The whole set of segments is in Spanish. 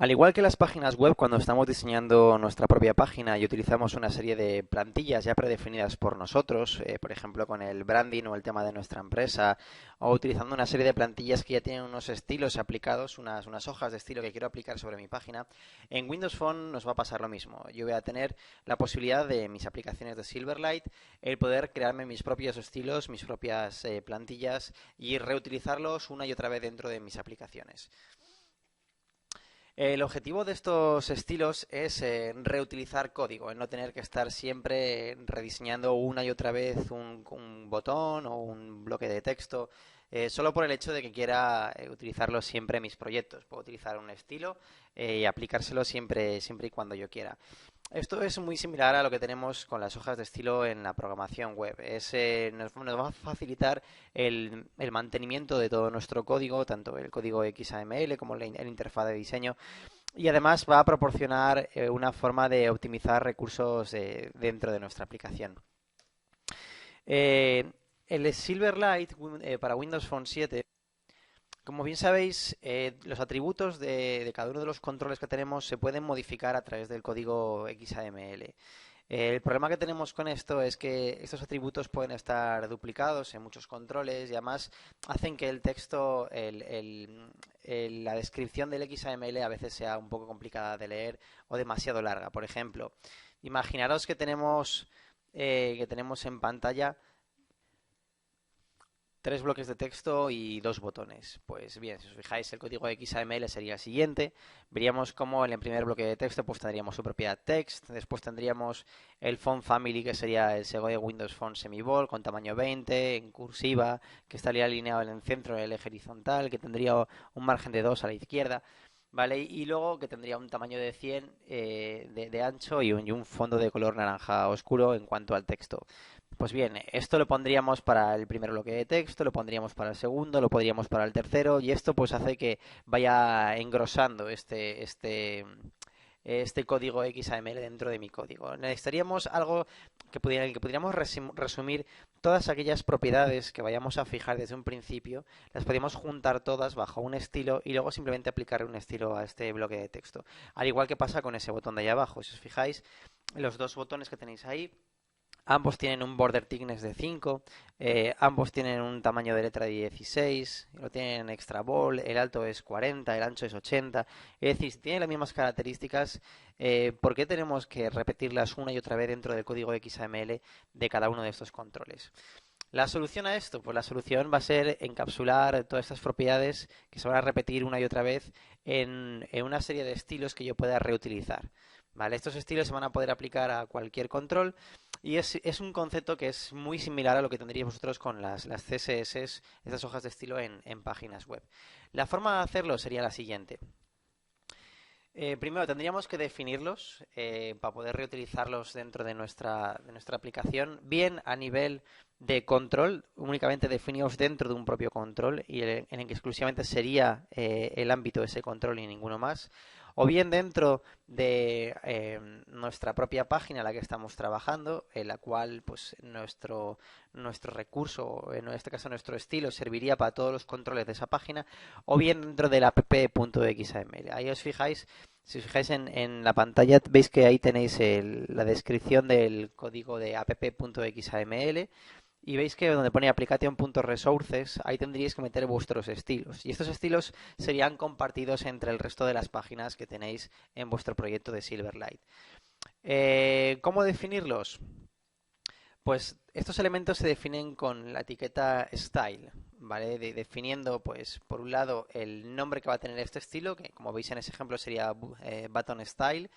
Al igual que las páginas web, cuando estamos diseñando nuestra propia página y utilizamos una serie de plantillas ya predefinidas por nosotros, por ejemplo con el branding o el tema de nuestra empresa, o utilizando una serie de plantillas que ya tienen unos estilos aplicados, unas hojas de estilo que quiero aplicar sobre mi página, en Windows Phone nos va a pasar lo mismo. Yo voy a tener la posibilidad de mis aplicaciones de Silverlight, el poder crearme mis propios estilos, mis propias plantillas y reutilizarlos una y otra vez dentro de mis aplicaciones. El objetivo de estos estilos es reutilizar código, en no tener que estar siempre rediseñando una y otra vez un botón o un bloque de texto, solo por el hecho de que quiera utilizarlo siempre en mis proyectos. Puedo utilizar un estilo y aplicárselo siempre y cuando yo quiera. Esto es muy similar a lo que tenemos con las hojas de estilo en la programación web. Nos va a facilitar el mantenimiento de todo nuestro código, tanto el código XAML como el interfaz de diseño, y además va a proporcionar una forma de optimizar recursos dentro de nuestra aplicación. Eh, el Silverlight para Windows Phone 7, como bien sabéis, los atributos de cada uno de los controles que tenemos se pueden modificar a través del código XAML. El problema que tenemos con esto es que estos atributos pueden estar duplicados en muchos controles y además hacen que el texto, la descripción del XAML a veces sea un poco complicada de leer o demasiado larga. Por ejemplo, imaginaros que tenemos en pantalla tres bloques de texto y dos botones. Pues bien, si os fijáis, el código XAML sería el siguiente. Veríamos cómo en el primer bloque de texto pues tendríamos su propiedad text. Después tendríamos el font family, que sería el logo de Windows Phone Semibold con tamaño 20, en cursiva, que estaría alineado en el centro del eje horizontal, que tendría un margen de 2 a la izquierda. ¿Vale? Y luego que tendría un tamaño de 100 de ancho y un fondo de color naranja oscuro en cuanto al texto. Pues bien, esto lo pondríamos para el primer bloque de texto, lo pondríamos para el segundo, lo pondríamos para el tercero y esto pues hace que vaya engrosando este código XAML dentro de mi código. Necesitaríamos algo en el que pudiéramos resumir todas aquellas propiedades que vayamos a fijar desde un principio, las podríamos juntar todas bajo un estilo y luego simplemente aplicar un estilo a este bloque de texto. Al igual que pasa con ese botón de ahí abajo. Si os fijáis, los dos botones que tenéis ahí, ambos tienen un border thickness de 5, ambos tienen un tamaño de letra de 16, lo tienen extra bold, el alto es 40, el ancho es 80. Es decir, si tienen las mismas características, ¿por qué tenemos que repetirlas una y otra vez dentro del código XAML de cada uno de estos controles? La solución a esto, pues la solución va a ser encapsular todas estas propiedades que se van a repetir una y otra vez en una serie de estilos que yo pueda reutilizar. ¿Vale? Estos estilos se van a poder aplicar a cualquier control y es un concepto que es muy similar a lo que tendríais vosotros con las CSS, estas hojas de estilo en páginas web. La forma de hacerlo sería la siguiente. Primero tendríamos que definirlos para poder reutilizarlos dentro de nuestra aplicación, bien a nivel de control, únicamente definidos dentro de un propio control y en el que exclusivamente sería el ámbito de ese control y ninguno más, o bien dentro de nuestra propia página en la que estamos trabajando, en la cual pues nuestro recurso, en este caso nuestro estilo, serviría para todos los controles de esa página, o bien dentro del app.xaml. Ahí os fijáis. Si os fijáis en la pantalla, veis que ahí tenéis la descripción del código de app.xaml y veis que donde pone application.resources, ahí tendríais que meter vuestros estilos. Y estos estilos serían compartidos entre el resto de las páginas que tenéis en vuestro proyecto de Silverlight. ¿Cómo definirlos? Pues estos elementos se definen con la etiqueta style, ¿vale? Definiendo, pues, por un lado, el nombre que va a tener este estilo, que como veis en ese ejemplo sería button style,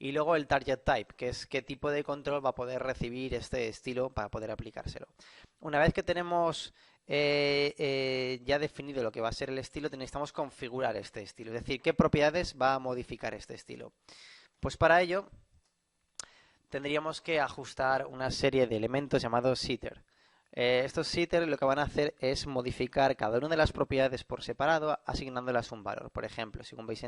y luego el target type, que es qué tipo de control va a poder recibir este estilo para poder aplicárselo. Una vez que tenemos ya definido lo que va a ser el estilo, necesitamos configurar este estilo, es decir, qué propiedades va a modificar este estilo. Pues para ello tendríamos que ajustar una serie de elementos llamados setter. Estos setters lo que van a hacer es modificar cada una de las propiedades por separado, asignándolas un valor. Por ejemplo, según veis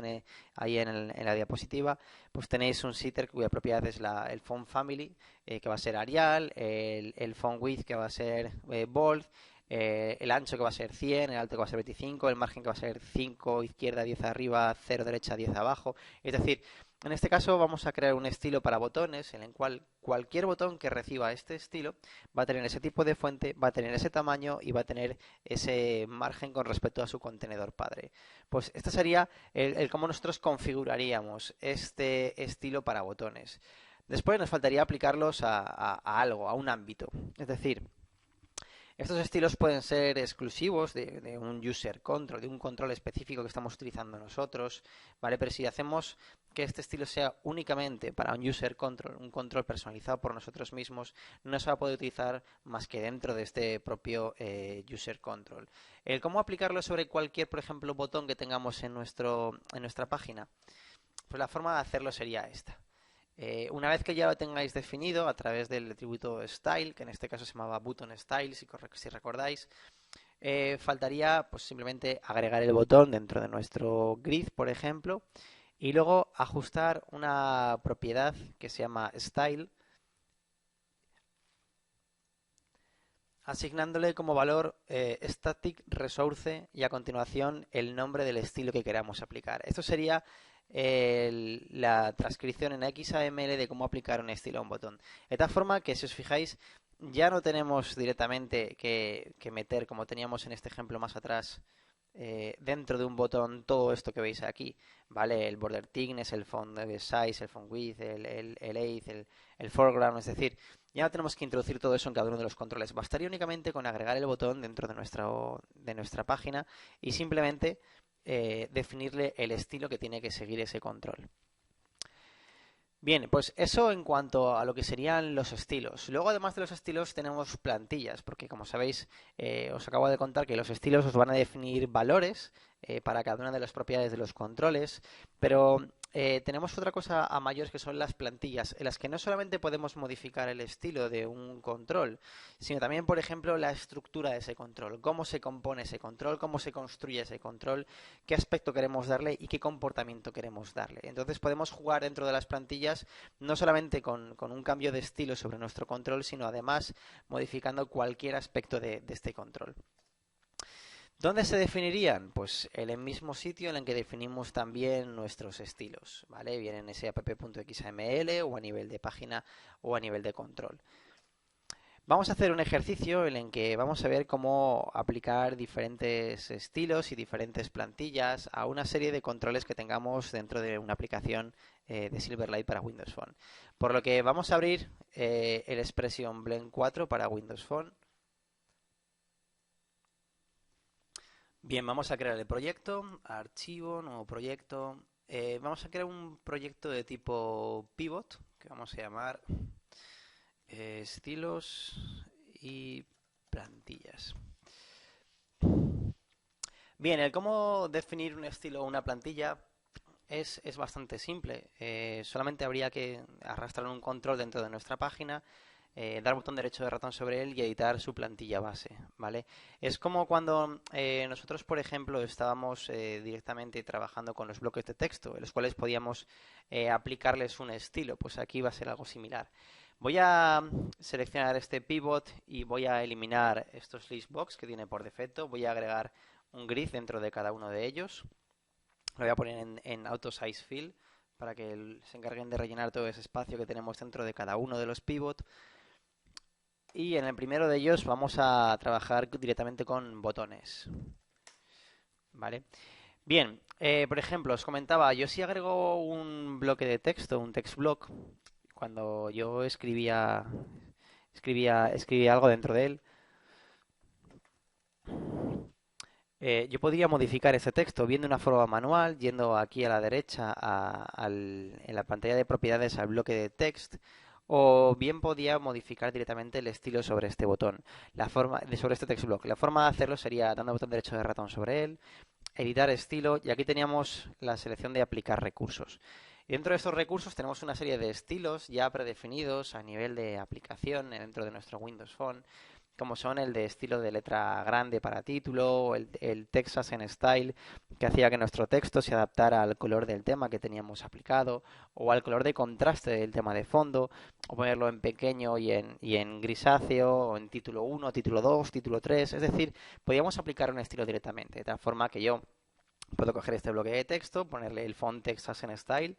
ahí en la diapositiva, pues tenéis un setter cuya propiedad es el font family, que va a ser Arial, el font width, que va a ser bold, el ancho que va a ser 100, el alto que va a ser 25, el margen que va a ser 5 izquierda, 10 arriba, 0 derecha, 10 abajo. Es decir, en este caso vamos a crear un estilo para botones en el cual cualquier botón que reciba este estilo va a tener ese tipo de fuente, va a tener ese tamaño y va a tener ese margen con respecto a su contenedor padre. Pues este sería el cómo nosotros configuraríamos este estilo para botones. Después nos faltaría aplicarlos a algo, a un ámbito. Es decir, estos estilos pueden ser exclusivos de un user control, de un control específico que estamos utilizando nosotros, ¿vale? Pero si hacemos que este estilo sea únicamente para un user control, un control personalizado por nosotros mismos, no se va a poder utilizar más que dentro de este propio user control. ¿Cómo aplicarlo sobre cualquier, por ejemplo, botón que tengamos en nuestra página? Pues la forma de hacerlo sería esta. Una vez que ya lo tengáis definido a través del atributo style, que en este caso se llamaba button style, si recordáis, faltaría pues simplemente agregar el botón dentro de nuestro grid, por ejemplo, y luego ajustar una propiedad que se llama style, asignándole como valor static resource y a continuación el nombre del estilo que queramos aplicar. Esto sería la transcripción en XAML de cómo aplicar un estilo a un botón. De tal forma que si os fijáis ya no tenemos directamente que meter, como teníamos en este ejemplo más atrás, dentro de un botón todo esto que veis aquí, ¿vale? El border thickness, el font size, el font width, el height, el foreground, es decir, ya no tenemos que introducir todo eso en cada uno de los controles. Bastaría únicamente con agregar el botón dentro de nuestra página y simplemente definirle el estilo que tiene que seguir ese control. Bien, pues eso en cuanto a lo que serían los estilos. Luego, además de los estilos, tenemos plantillas, porque como sabéis, os acabo de contar que los estilos os van a definir valores para cada una de las propiedades de los controles, pero tenemos otra cosa a mayores que son las plantillas, en las que no solamente podemos modificar el estilo de un control, sino también, por ejemplo, la estructura de ese control, cómo se compone ese control, cómo se construye ese control, qué aspecto queremos darle y qué comportamiento queremos darle. Entonces podemos jugar dentro de las plantillas no solamente con un cambio de estilo sobre nuestro control, sino además modificando cualquier aspecto de este control. ¿Dónde se definirían? Pues en el mismo sitio en el que definimos también nuestros estilos, ¿vale? Bien en ese app.xaml o a nivel de página o a nivel de control. Vamos a hacer un ejercicio en el que vamos a ver cómo aplicar diferentes estilos y diferentes plantillas a una serie de controles que tengamos dentro de una aplicación de Silverlight para Windows Phone. Por lo que vamos a abrir el Expression Blend 4 para Windows Phone. Bien, vamos a crear el proyecto, archivo, nuevo proyecto. Vamos a crear un proyecto de tipo pivot, que vamos a llamar estilos y plantillas. Bien, el cómo definir un estilo o una plantilla es bastante simple. Solamente habría que arrastrar un control dentro de nuestra página, dar botón derecho de ratón sobre él y editar su plantilla base, ¿vale? Es como cuando nosotros, por ejemplo, estábamos directamente trabajando con los bloques de texto, en los cuales podíamos aplicarles un estilo. Pues aquí va a ser algo similar. Voy a seleccionar este pivot y voy a eliminar estos listbox que tiene por defecto. Voy a agregar un grid dentro de cada uno de ellos. Lo voy a poner en Auto Size Fill para que se encarguen de rellenar todo ese espacio que tenemos dentro de cada uno de los pivot. Y en el primero de ellos vamos a trabajar directamente con botones. ¿Vale? Bien, por ejemplo, os comentaba, yo si agrego un bloque de texto, un text block, cuando yo escribía algo dentro de él, yo podría modificar ese texto bien de una forma manual, yendo aquí a la derecha en la pantalla de propiedades al bloque de text, o bien podía modificar directamente el estilo sobre este botón, sobre este text block. La forma de hacerlo sería dando botón derecho de ratón sobre él, editar estilo, y aquí teníamos la selección de aplicar recursos. Y dentro de estos recursos tenemos una serie de estilos ya predefinidos a nivel de aplicación dentro de nuestro Windows Phone, como son el de estilo de letra grande para título, o el Texas en Style, que hacía que nuestro texto se adaptara al color del tema que teníamos aplicado, o al color de contraste del tema de fondo, o ponerlo en pequeño y en grisáceo, o en título 1, título 2, título 3. Es decir, podíamos aplicar un estilo directamente, de tal forma que yo puedo coger este bloque de texto, ponerle el font Texas en Style,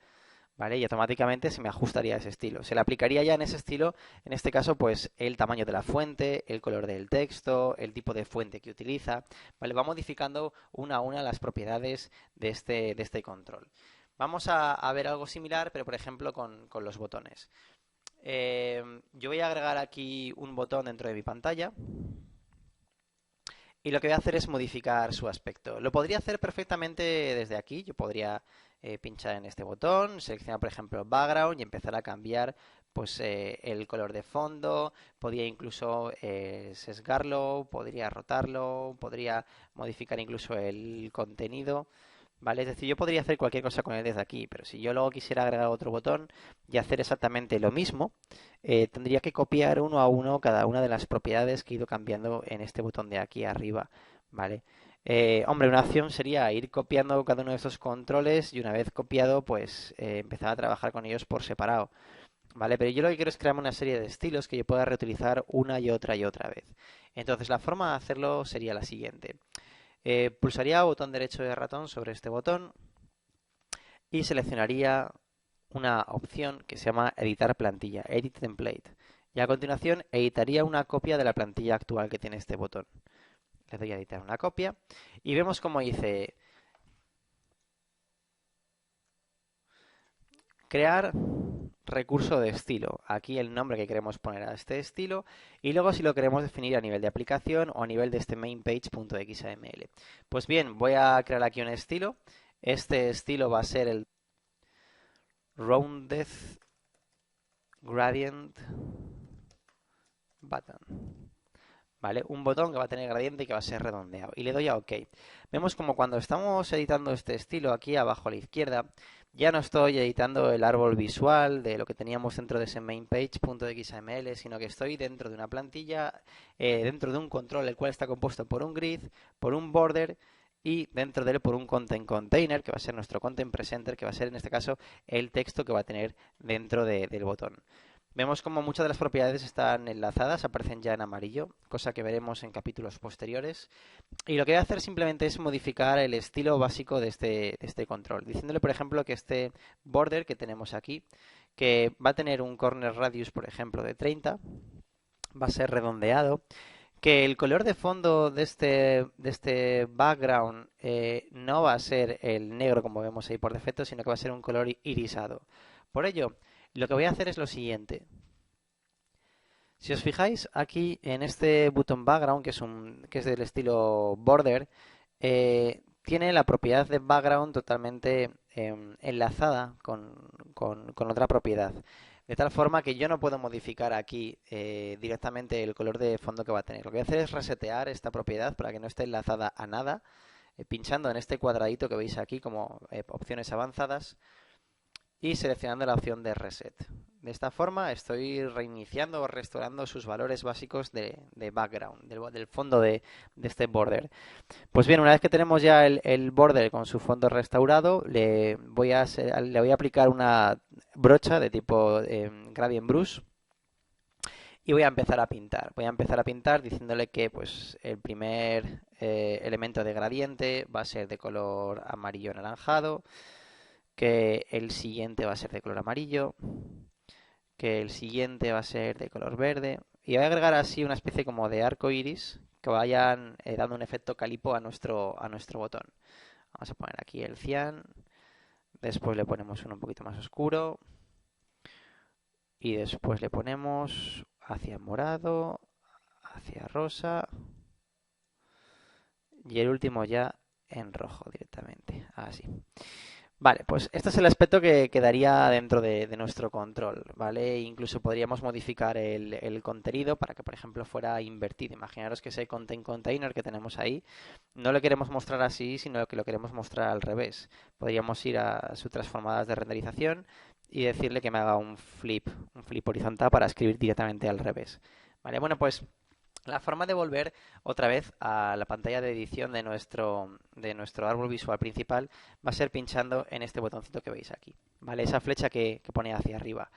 ¿vale? Y automáticamente se me ajustaría a ese estilo. Se le aplicaría ya en ese estilo, en este caso, pues el tamaño de la fuente, el color del texto, el tipo de fuente que utiliza, ¿vale? Va modificando una a una las propiedades de este control. Vamos a ver algo similar, pero por ejemplo con los botones. Yo voy a agregar aquí un botón dentro de mi pantalla. Y lo que voy a hacer es modificar su aspecto. Lo podría hacer perfectamente desde aquí. Yo podría pinchar en este botón, seleccionar por ejemplo background y empezar a cambiar pues el color de fondo. Podría incluso sesgarlo, podría rotarlo, podría modificar incluso el contenido. ¿Vale? Es decir, yo podría hacer cualquier cosa con él desde aquí, pero si yo luego quisiera agregar otro botón y hacer exactamente lo mismo, tendría que copiar uno a uno cada una de las propiedades que he ido cambiando en este botón de aquí arriba, ¿vale? Hombre, una opción sería ir copiando cada uno de estos controles y una vez copiado, pues empezar a trabajar con ellos por separado, ¿vale? Pero yo lo que quiero es crearme una serie de estilos que yo pueda reutilizar una y otra vez. Entonces, la forma de hacerlo sería la siguiente. Pulsaría botón derecho de ratón sobre este botón y seleccionaría una opción que se llama editar plantilla, edit template. Y a continuación editaría una copia de la plantilla actual que tiene este botón. Le doy a editar una copia y vemos como dice crear recurso de estilo. Aquí el nombre que queremos poner a este estilo y luego si lo queremos definir a nivel de aplicación o a nivel de este mainpage.xml. Pues bien, voy a crear aquí un estilo. Este estilo va a ser el Rounded Gradient Button. ¿Vale? Un botón que va a tener gradiente y que va a ser redondeado. Y le doy a OK. Vemos como cuando estamos editando este estilo aquí abajo a la izquierda, ya no estoy editando el árbol visual de lo que teníamos dentro de ese mainpage.xml, sino que estoy dentro de una plantilla, dentro de un control, el cual está compuesto por un grid, por un border y dentro de él por un content container, que va a ser nuestro content presenter, que va a ser en este caso el texto que va a tener dentro del botón. Vemos como muchas de las propiedades están enlazadas, aparecen ya en amarillo, cosa que veremos en capítulos posteriores. Y lo que voy a hacer simplemente es modificar el estilo básico de este control, diciéndole, por ejemplo, que este border que tenemos aquí, que va a tener un corner radius, por ejemplo, de 30, va a ser redondeado, que el color de fondo de este background no va a ser el negro como vemos ahí por defecto, sino que va a ser un color irisado. Por ello, lo que voy a hacer es lo siguiente. Si os fijáis aquí en este button background, que es del estilo border, tiene la propiedad de background totalmente enlazada con otra propiedad. De tal forma que yo no puedo modificar aquí directamente el color de fondo que va a tener. Lo que voy a hacer es resetear esta propiedad para que no esté enlazada a nada, pinchando en este cuadradito que veis aquí como opciones avanzadas y seleccionando la opción de Reset. De esta forma estoy reiniciando o restaurando sus valores básicos de background, del fondo de este border. Pues bien, una vez que tenemos ya el border con su fondo restaurado, le voy a aplicar una brocha de tipo Gradient Brush y voy a empezar a pintar. Voy a empezar a pintar diciéndole que pues, el primer elemento de gradiente va a ser de color amarillo anaranjado, que el siguiente va a ser de color amarillo, que el siguiente va a ser de color verde. Y voy a agregar así una especie como de arco iris que vayan dando un efecto calipo a nuestro botón. Vamos a poner aquí el cian, después le ponemos uno un poquito más oscuro y después le ponemos hacia morado, hacia rosa y el último ya en rojo directamente, así. Vale, pues este es el aspecto que quedaría dentro de nuestro control, ¿vale? Incluso podríamos modificar el contenido para que, por ejemplo, fuera invertido. Imaginaros que ese content container que tenemos ahí no lo queremos mostrar así, sino que lo queremos mostrar al revés. Podríamos ir a sus transformadas de renderización y decirle que me haga un flip horizontal para escribir directamente al revés. Vale, bueno, pues la forma de volver otra vez a la pantalla de edición de nuestro árbol visual principal va a ser pinchando en este botoncito que veis aquí, ¿vale? Esa flecha que pone hacia arriba.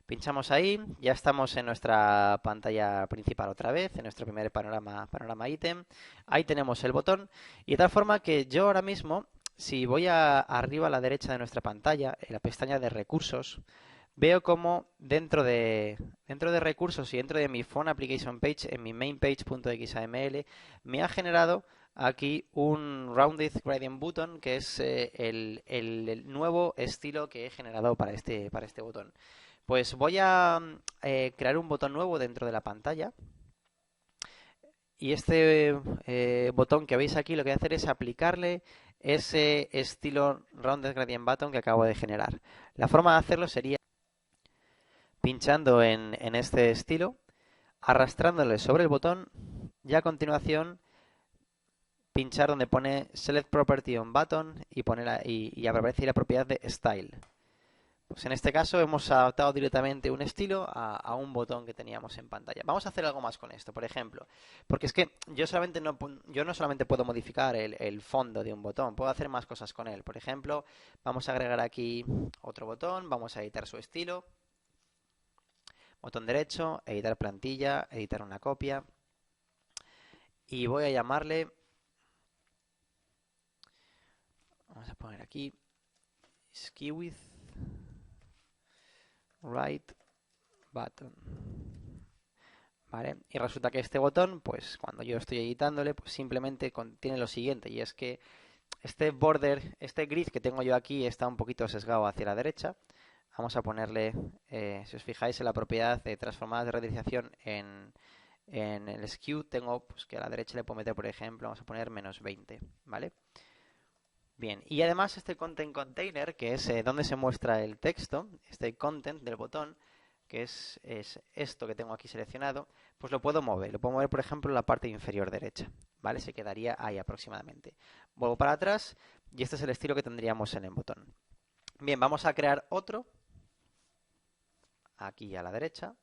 Pinchamos ahí, ya estamos en nuestra pantalla principal otra vez, en nuestro primer panorama ítem. Ahí tenemos el botón y de tal forma que yo ahora mismo, si voy arriba a la derecha de nuestra pantalla, en la pestaña de recursos, veo como dentro de recursos y dentro de mi Phone Application Page, en mi mainpage.xaml, me ha generado aquí un Rounded Gradient Button, que es el nuevo estilo que he generado para este botón. Pues voy a crear un botón nuevo dentro de la pantalla. Y este botón que veis aquí lo que voy a hacer es aplicarle ese estilo Rounded Gradient Button que acabo de generar. La forma de hacerlo sería pinchando en este estilo, arrastrándole sobre el botón y a continuación pinchar donde pone Select Property on Button y aparece la propiedad de Style. Pues en este caso hemos adaptado directamente un estilo a un botón que teníamos en pantalla. Vamos a hacer algo más con esto, por ejemplo, porque es que yo no solamente puedo modificar el fondo de un botón, puedo hacer más cosas con él. Por ejemplo, vamos a agregar aquí otro botón, vamos a editar su estilo. Botón derecho, editar plantilla, editar una copia. Y voy a llamarle, vamos a poner aquí, SkeWidth Right Button. ¿Vale? Y resulta que este botón, pues cuando yo estoy editándole, pues simplemente contiene lo siguiente, y es que este border, este grid que tengo yo aquí está un poquito sesgado hacia la derecha. Vamos a ponerle, si os fijáis en la propiedad de transformadas de renderización en el skew, tengo pues, que a la derecha le puedo meter, por ejemplo, vamos a poner menos 20, ¿vale? Bien, y además este content container, que es donde se muestra el texto, este content del botón, que es esto que tengo aquí seleccionado, pues lo puedo mover. Lo puedo mover, por ejemplo, en la parte inferior derecha, ¿vale? Se quedaría ahí aproximadamente. Vuelvo para atrás y este es el estilo que tendríamos en el botón. Bien, vamos a crear otro, aquí a la derecha.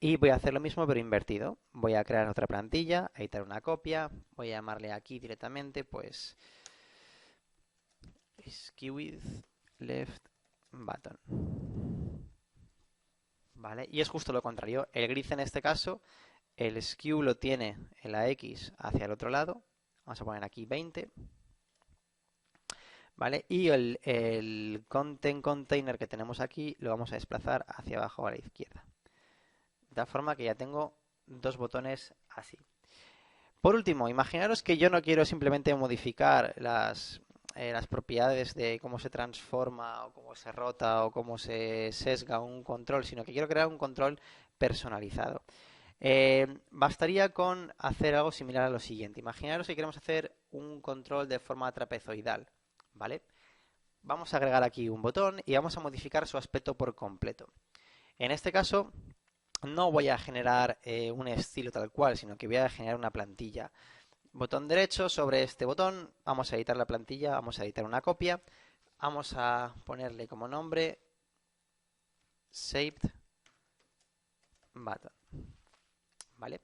Y voy a hacer lo mismo pero invertido. Voy a crear otra plantilla, editar una copia. Voy a llamarle aquí directamente, pues, SkeWidth Left Button. ¿Vale? Y es justo lo contrario. El grid en este caso, el skew lo tiene en la X hacia el otro lado. Vamos a poner aquí 20. ¿Vale? Y el content container que tenemos aquí lo vamos a desplazar hacia abajo a la izquierda. De tal forma que ya tengo dos botones así. Por último, imaginaros que yo no quiero simplemente modificar las propiedades de cómo se transforma o cómo se rota o cómo se sesga un control, sino que quiero crear un control personalizado. Bastaría con hacer algo similar a lo siguiente. Imaginaros que queremos hacer un control de forma trapezoidal, ¿vale? Vamos a agregar aquí un botón y vamos a modificar su aspecto por completo. En este caso, no voy a generar un estilo tal cual, sino que voy a generar una plantilla. Botón derecho sobre este botón, vamos a editar la plantilla, vamos a editar una copia, vamos a ponerle como nombre Saved Button, ¿vale?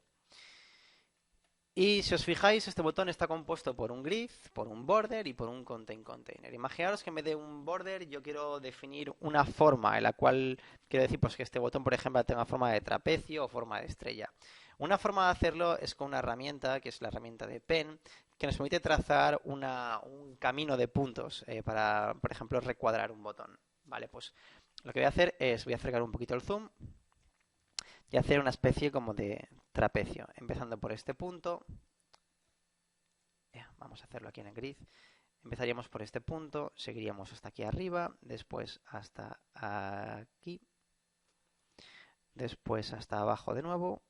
Y si os fijáis, este botón está compuesto por un grid, por un border y por un content container. Imaginaros que en vez de un border yo quiero definir una forma en la cual quiero decir pues, que este botón, por ejemplo, tenga forma de trapecio o forma de estrella. Una forma de hacerlo es con una herramienta, que es la herramienta de Pen, que nos permite trazar un camino de puntos para, por ejemplo, recuadrar un botón. Vale, pues lo que voy a hacer es, voy a acercar un poquito el zoom y hacer una especie como de trapecio, empezando por este punto. Vamos a hacerlo aquí en el grid. Empezaríamos por este punto, seguiríamos hasta aquí arriba, después hasta aquí, después hasta abajo de nuevo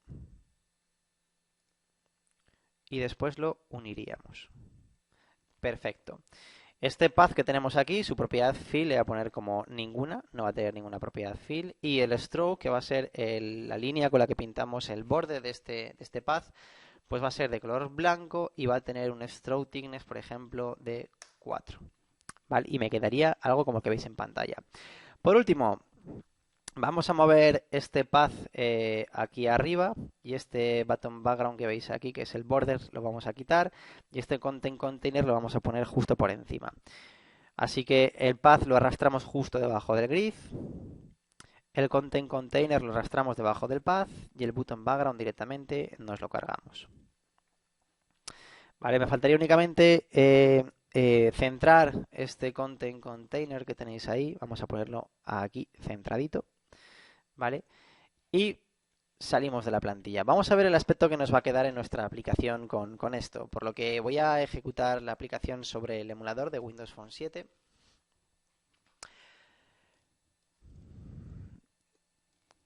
y después lo uniríamos. Perfecto. Este path que tenemos aquí, su propiedad fill, le voy a poner como ninguna, no va a tener ninguna propiedad fill. Y el stroke, que va a ser la línea con la que pintamos el borde de este path, pues va a ser de color blanco y va a tener un stroke thickness, por ejemplo, de 4. ¿Vale? Y me quedaría algo como que veis en pantalla. Por último, Vamos a mover este path aquí arriba y este button background que veis aquí, que es el border, lo vamos a quitar y este content container lo vamos a poner justo por encima. Así que el path lo arrastramos justo debajo del grid, el content container lo arrastramos debajo del path y el button background directamente nos lo cargamos. Vale, me faltaría únicamente centrar este content container que tenéis ahí. Vamos a ponerlo aquí centradito, ¿vale? Y salimos de la plantilla. Vamos a ver el aspecto que nos va a quedar en nuestra aplicación con esto. Por lo que voy a ejecutar la aplicación sobre el emulador de Windows Phone 7.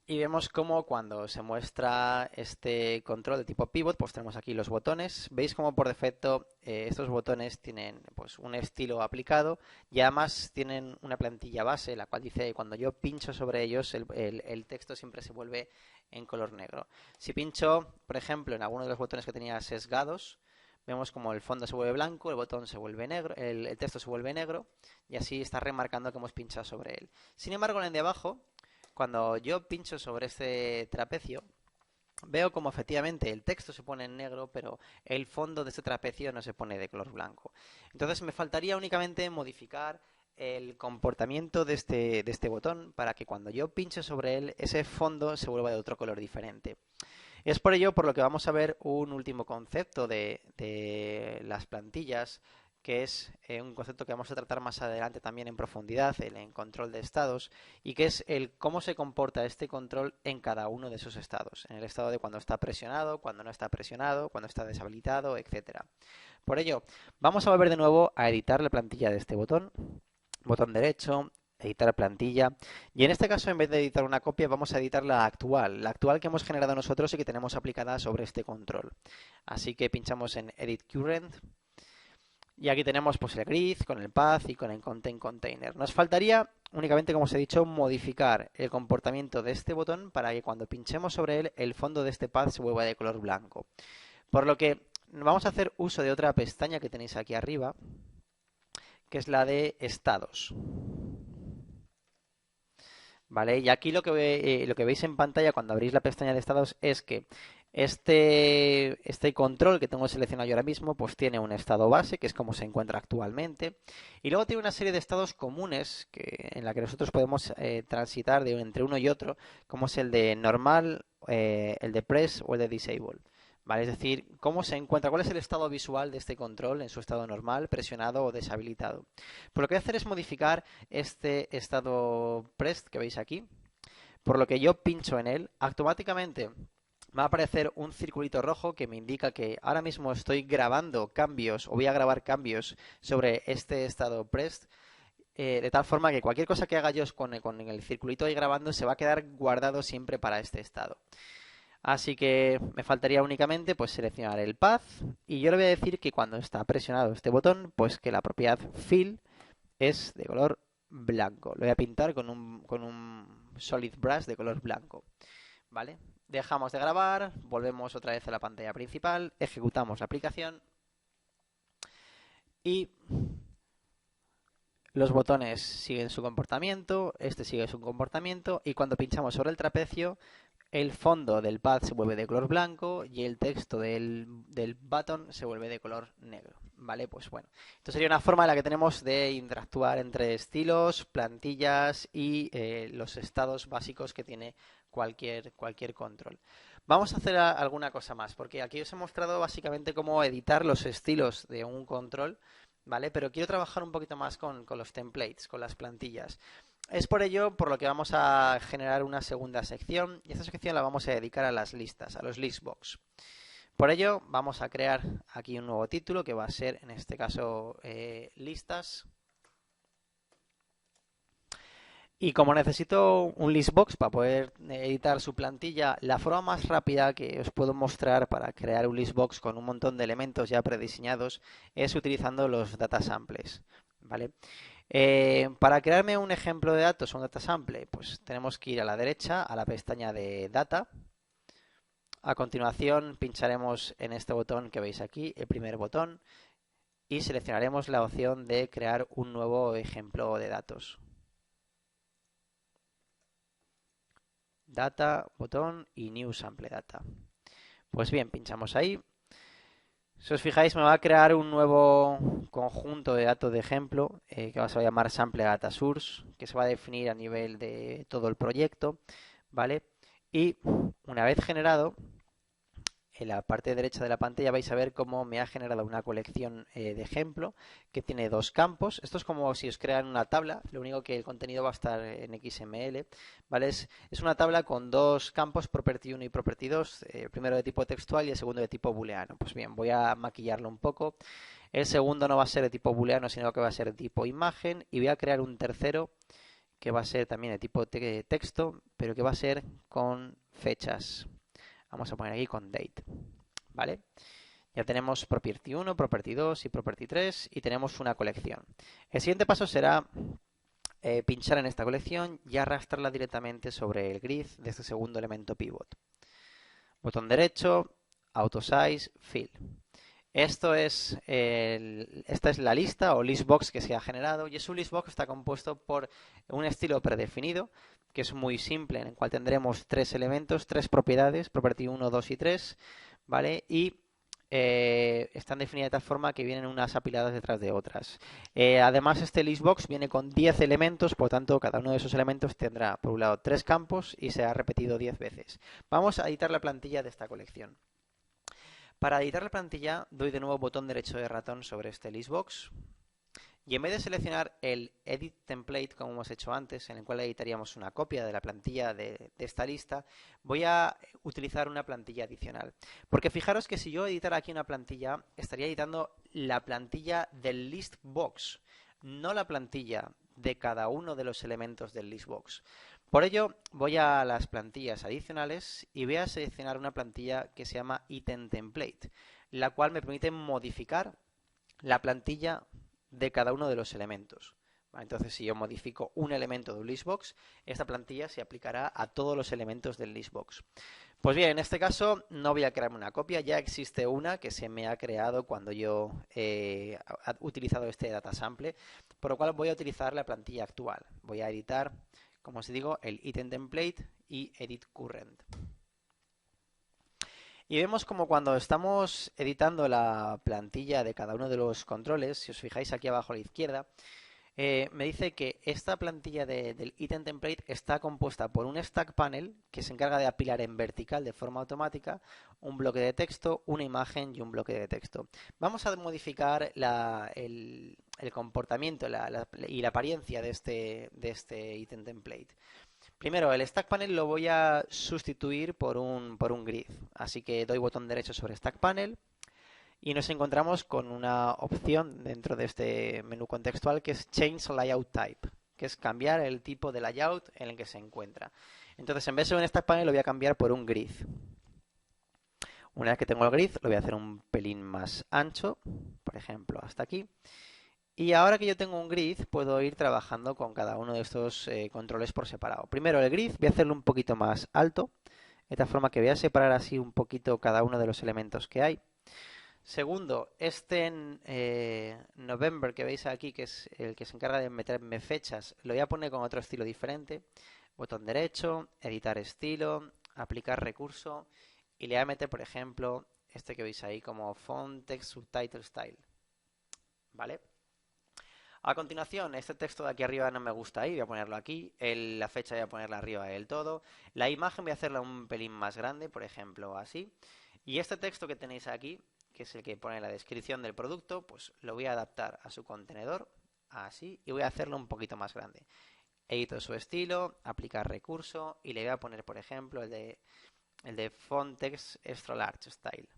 Y vemos cómo cuando se muestra este control de tipo pivot, pues tenemos aquí los botones. Veis cómo por defecto estos botones tienen pues un estilo aplicado y además tienen una plantilla base, la cual dice que cuando yo pincho sobre ellos el texto siempre se vuelve en color negro. Si pincho, por ejemplo, en alguno de los botones que tenía sesgados, vemos como el fondo se vuelve blanco, el botón se vuelve negro, el texto se vuelve negro y así está remarcando que hemos pinchado sobre él. Sin embargo, en el de abajo, cuando yo pincho sobre este trapecio, veo como efectivamente el texto se pone en negro, pero el fondo de este trapecio no se pone de color blanco. Entonces me faltaría únicamente modificar el comportamiento de este botón para que cuando yo pinche sobre él, ese fondo se vuelva de otro color diferente. Es por ello por lo que vamos a ver un último concepto de las plantillas, que es un concepto que vamos a tratar más adelante también en profundidad, en control de estados, y que es el cómo se comporta este control en cada uno de esos estados, en el estado de cuando está presionado, cuando no está presionado, cuando está deshabilitado, etcétera. Por ello, vamos a volver de nuevo a editar la plantilla de este botón, botón derecho, editar plantilla, y en este caso en vez de editar una copia vamos a editar la actual que hemos generado nosotros y que tenemos aplicada sobre este control. Así que pinchamos en Edit Current y aquí tenemos pues el grid con el path y con el content container. Nos faltaría únicamente, como os he dicho, modificar el comportamiento de este botón para que cuando pinchemos sobre él el fondo de este path se vuelva de color blanco. Por lo que vamos a hacer uso de otra pestaña que tenéis aquí arriba, que es la de estados. ¿Vale? Y aquí lo que veis en pantalla cuando abrís la pestaña de estados es que este control que tengo seleccionado yo ahora mismo, pues tiene un estado base, que es como se encuentra actualmente, y luego tiene una serie de estados comunes en la que nosotros podemos transitar entre uno y otro, como es el de normal, el de press o el de disable. ¿Vale? Es decir, cómo se encuentra, cuál es el estado visual de este control en su estado normal, presionado o deshabilitado. Pues lo que voy a hacer es modificar este estado pressed que veis aquí. Por lo que yo pincho en él, automáticamente me va a aparecer un circulito rojo que me indica que ahora mismo estoy grabando cambios o voy a grabar cambios sobre este estado pressed. De tal forma que cualquier cosa que haga yo con el circulito ahí grabando se va a quedar guardado siempre para este estado. Así que me faltaría únicamente pues seleccionar el path y yo le voy a decir que cuando está presionado este botón, pues que la propiedad fill es de color blanco. Lo voy a pintar con un solid brush de color blanco. ¿Vale? Dejamos de grabar, volvemos otra vez a la pantalla principal, ejecutamos la aplicación y los botones siguen su comportamiento, este sigue su comportamiento y cuando pinchamos sobre el trapecio el fondo del pad se vuelve de color blanco y el texto del button se vuelve de color negro. ¿Vale? Pues bueno, esto sería una forma en la que tenemos de interactuar entre estilos, plantillas y los estados básicos que tiene cualquier control. Vamos a hacer alguna cosa más, porque aquí os he mostrado básicamente cómo editar los estilos de un control, ¿vale? Pero quiero trabajar un poquito más con los templates, con las plantillas. Es por ello por lo que vamos a generar una segunda sección y esta sección la vamos a dedicar a las listas, a los listbox. Por ello vamos a crear aquí un nuevo título que va a ser en este caso listas. Y como necesito un listbox para poder editar su plantilla, la forma más rápida que os puedo mostrar para crear un listbox con un montón de elementos ya prediseñados es utilizando los data samples, ¿vale? Para crearme un ejemplo de datos, un data sample, pues tenemos que ir a la derecha, a la pestaña de data. A continuación pincharemos en este botón que veis aquí, el primer botón, y seleccionaremos la opción de crear un nuevo ejemplo de datos. data, botón y new sample data. Pues bien, pinchamos ahí. Si os fijáis, me va a crear un nuevo conjunto de datos de ejemplo que se va a llamar sample data source, que se va a definir a nivel de todo el proyecto, ¿vale? Y una vez generado, en la parte derecha de la pantalla vais a ver cómo me ha generado una colección de ejemplo que tiene dos campos. Esto es como si os crean una tabla, lo único que el contenido va a estar en XML, ¿vale? Es una tabla con dos campos, property 1 y property 2, el primero de tipo textual y el segundo de tipo booleano. Pues bien, voy a maquillarlo un poco. El segundo no va a ser de tipo booleano, sino que va a ser de tipo imagen, y voy a crear un tercero que va a ser también de tipo texto, pero que va a ser con fechas. Vamos a poner aquí con date, ¿vale? Ya tenemos property 1, property 2 y property 3 y tenemos una colección. El siguiente paso será pinchar en esta colección y arrastrarla directamente sobre el grid de este segundo elemento pivot. Botón derecho, auto size, fill. Esta es la lista o listbox que se ha generado, y es un listbox que está compuesto por un estilo predefinido que es muy simple, en el cual tendremos tres elementos, tres propiedades, property 1, 2 y 3, ¿vale? Y están definidas de tal forma que vienen unas apiladas detrás de otras. Además, este listbox viene con 10 elementos, por lo tanto, cada uno de esos elementos tendrá, por un lado, 3 campos y será repetido 10 veces. Vamos a editar la plantilla de esta colección. Para editar la plantilla, doy de nuevo botón derecho de ratón sobre este listbox. Y en vez de seleccionar el Edit Template, como hemos hecho antes, en el cual editaríamos una copia de la plantilla de esta lista, voy a utilizar una plantilla adicional. Porque fijaros que si yo editara aquí una plantilla, estaría editando la plantilla del listbox, no la plantilla de cada uno de los elementos del listbox. Por ello, voy a las plantillas adicionales y voy a seleccionar una plantilla que se llama Item Template, la cual me permite modificar la plantilla de cada uno de los elementos. Entonces, si yo modifico un elemento de un listbox, esta plantilla se aplicará a todos los elementos del listbox. Pues bien, en este caso no voy a crearme una copia, ya existe una que se me ha creado cuando yo he utilizado este data sample, por lo cual voy a utilizar la plantilla actual. Voy a editar, como os digo, el item template y edit current. Y vemos como cuando estamos editando la plantilla de cada uno de los controles, si os fijáis aquí abajo a la izquierda, me dice que esta plantilla del item template está compuesta por un stack panel que se encarga de apilar en vertical de forma automática un bloque de texto, una imagen y un bloque de texto. Vamos a modificar el comportamiento y la apariencia de este item template. Primero, el Stack Panel lo voy a sustituir por un grid. Así que doy botón derecho sobre Stack Panel y nos encontramos con una opción dentro de este menú contextual que es Change Layout Type, que es cambiar el tipo de layout en el que se encuentra. Entonces, en vez de un Stack Panel, lo voy a cambiar por un grid. Una vez que tengo el grid, lo voy a hacer un pelín más ancho, por ejemplo, hasta aquí. Y ahora que yo tengo un grid, puedo ir trabajando con cada uno de estos controles por separado. Primero el grid, voy a hacerlo un poquito más alto, de tal forma que voy a separar así un poquito cada uno de los elementos que hay. Segundo, este November que veis aquí, que es el que se encarga de meterme fechas, lo voy a poner con otro estilo diferente. Botón derecho, editar estilo, aplicar recurso y le voy a meter, por ejemplo, este que veis ahí como font text subtitle style. ¿Vale? A continuación, este texto de aquí arriba no me gusta ahí, voy a ponerlo aquí. La fecha voy a ponerla arriba del todo. La imagen voy a hacerla un pelín más grande, por ejemplo, así. Y este texto que tenéis aquí, que es el que pone la descripción del producto, pues lo voy a adaptar a su contenedor, así, y voy a hacerlo un poquito más grande. Edito su estilo, aplicar recurso, y le voy a poner, por ejemplo, el de font text extra large style.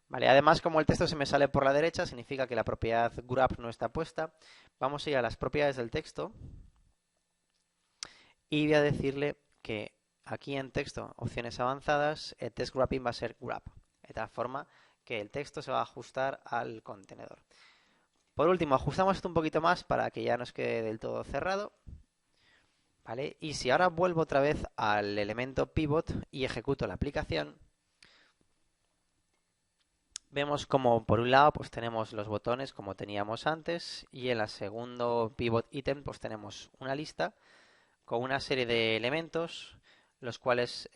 Vale, además, como el texto se me sale por la derecha, significa que la propiedad grep no está puesta. Vamos a ir a las propiedades del texto y voy a decirle que aquí en texto, opciones avanzadas, el text wrapping va a ser grep, de tal forma que el texto se va a ajustar al contenedor. Por último, ajustamos esto un poquito más para que ya nos quede del todo cerrado. ¿Vale? Y si ahora vuelvo otra vez al elemento pivot y ejecuto la aplicación, vemos como por un lado pues tenemos los botones como teníamos antes y en el segundo pivot item pues tenemos una lista con una serie de elementos los cuales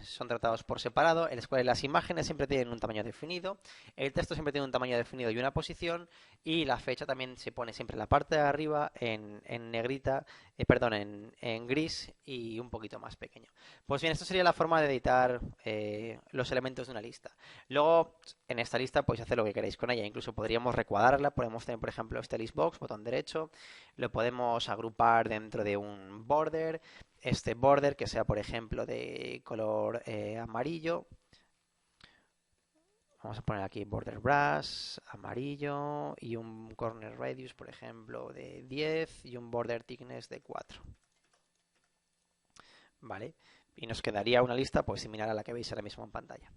son tratados por separado, en los cuales las imágenes siempre tienen un tamaño definido, el texto siempre tiene un tamaño definido y una posición, y la fecha también se pone siempre en la parte de arriba en negrita, perdón, en gris y un poquito más pequeño. Pues bien, esto sería la forma de editar los elementos de una lista. Luego, en esta lista podéis hacer lo que queráis con ella, incluso podríamos recuadrarla, podemos tener, por ejemplo, este listbox, botón derecho, lo podemos agrupar dentro de un border, este border que sea, por ejemplo, de color amarillo. Vamos a poner aquí border brush, amarillo, y un corner radius, por ejemplo, de 10 y un border thickness de 4. ¿Vale? Y nos quedaría una lista pues similar a la que veis ahora mismo en pantalla.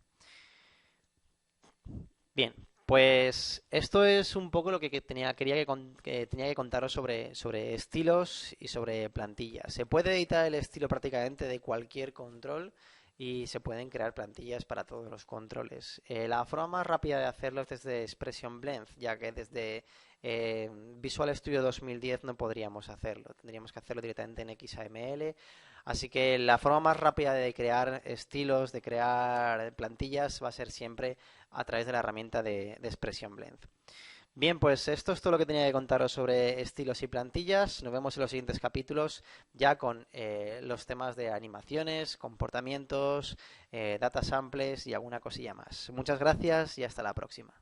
Bien, pues esto es un poco lo que tenía que contaros sobre estilos y sobre plantillas. Se puede editar el estilo prácticamente de cualquier control y se pueden crear plantillas para todos los controles. La forma más rápida de hacerlo es desde Expression Blend, ya que desde Visual Studio 2010 no podríamos hacerlo. Tendríamos que hacerlo directamente en XAML. Así que la forma más rápida de crear estilos, de crear plantillas, va a ser siempre a través de la herramienta de Expression Blend. Bien, pues esto es todo lo que tenía que contaros sobre estilos y plantillas. Nos vemos en los siguientes capítulos ya con los temas de animaciones, comportamientos, data samples y alguna cosilla más. Muchas gracias y hasta la próxima.